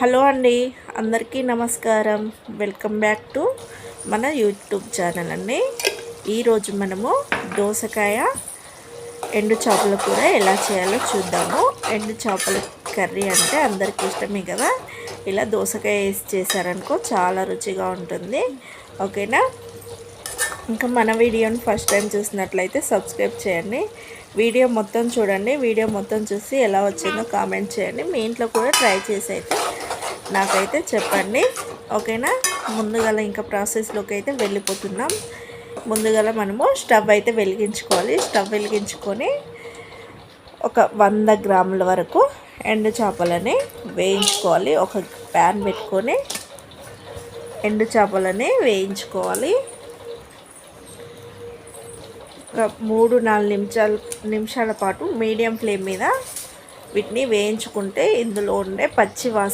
Hello అండి, అందరికీ నమస్కారం. వెల్కమ్ బ్యాక్ టు మన యూట్యూబ్ ఛానల్ అండి. ఈరోజు మనము దోసకాయ ఎండు చేపల కూర ఎలా చేయాలో చూద్దాము. ఎండు చేపల కర్రీ అంటే అందరికీ ఇష్టమే కదా. ఇలా దోసకాయ వేసి చేశారనుకో చాలా రుచిగా ఉంటుంది. ఓకేనా. ఇంకా మన వీడియోని ఫస్ట్ టైం చూసినట్లయితే సబ్స్క్రైబ్ చేయండి. వీడియో మొత్తం చూడండి. వీడియో మొత్తం చూసి ఎలా వచ్చిందో కామెంట్ చేయండి. మీ ఇంట్లో కూడా ట్రై చేసి అయితే నాకైతే చెప్పండి. ఓకేనా. ముందుగా ఇంకా ప్రాసెస్లోకి అయితే వెళ్ళిపోతున్నాం. ముందుగా మనము స్టవ్ అయితే వెలిగించుకోవాలి. స్టవ్ వెలిగించుకొని ఒక 100 గ్రాముల వరకు ఎండు చేపలని వేయించుకోవాలి. ఒక ప్యాన్ పెట్టుకొని ఎండు చేపలని వేయించుకోవాలి. ఒక 3-4 నిమిషాల పాటు మీడియం ఫ్లేమ్ మీద వీటిని వేయించుకుంటే ఇందులో ఉండే పచ్చి వాసన